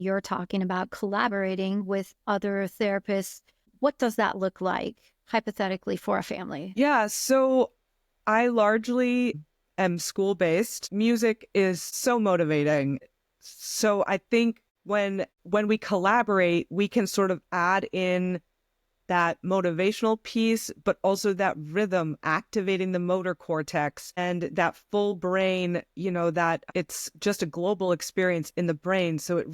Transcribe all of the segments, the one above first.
You're talking about collaborating with other therapists. What does that look like hypothetically for a family? Yeah, so I largely am school-based. Music is so motivating. So I think when we collaborate, we can sort of add in that motivational piece, but also that rhythm, activating the motor cortex and that full brain, that it's just a global experience in the brain. So it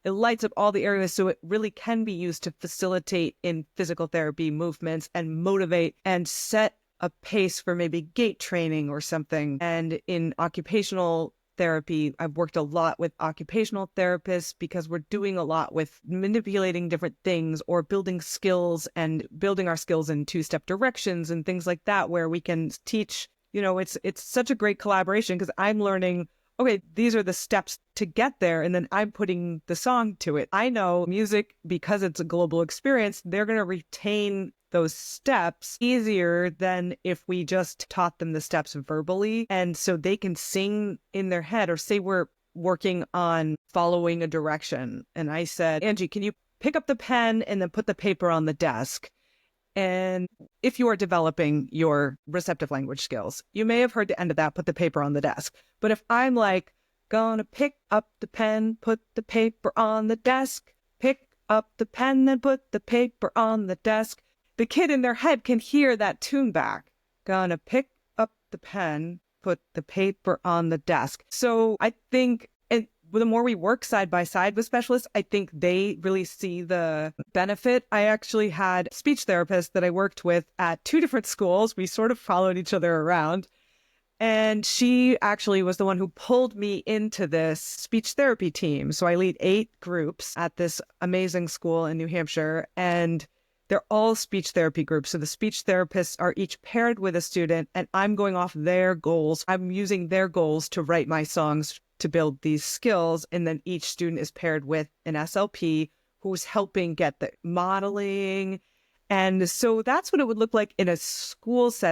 lights up all the areas. So it really can be used to facilitate in physical therapy movements and motivate and set a pace for maybe gait training or something. And in occupational therapy, I've worked a lot with occupational therapists because we're doing a lot with manipulating different things or building skills and building our skills in two-step directions and things like that, where we can teach, it's such a great collaboration because I'm learning, okay, these are the steps to get there. And then I'm putting the song to it. I know music, because it's a global experience, they're going to retain those steps easier than if we just taught them the steps verbally. And so they can sing in their head, or say we're working on following a direction. And I said, Angie, can you pick up the pen and then put the paper on the desk? And if you are developing your receptive language skills, you may have heard the end of that, put the paper on the desk. But if I'm like, gonna pick up the pen, put the paper on the desk, pick up the pen, then put the paper on the desk, the kid in their head can hear that tune back. Gonna pick up the pen, put the paper on the desk. So I think, and the more we work side by side with specialists, I think they really see the benefit. I actually had a speech therapist that I worked with at two different schools. We sort of followed each other around. And she actually was the one who pulled me into this speech therapy team. So I lead 8 groups at this amazing school in New Hampshire, and they're all speech therapy groups. So the speech therapists are each paired with a student, and I'm going off their goals. I'm using their goals to write my songs to build these skills. And then each student is paired with an SLP who's helping get the modeling. And so that's what it would look like in a school setting.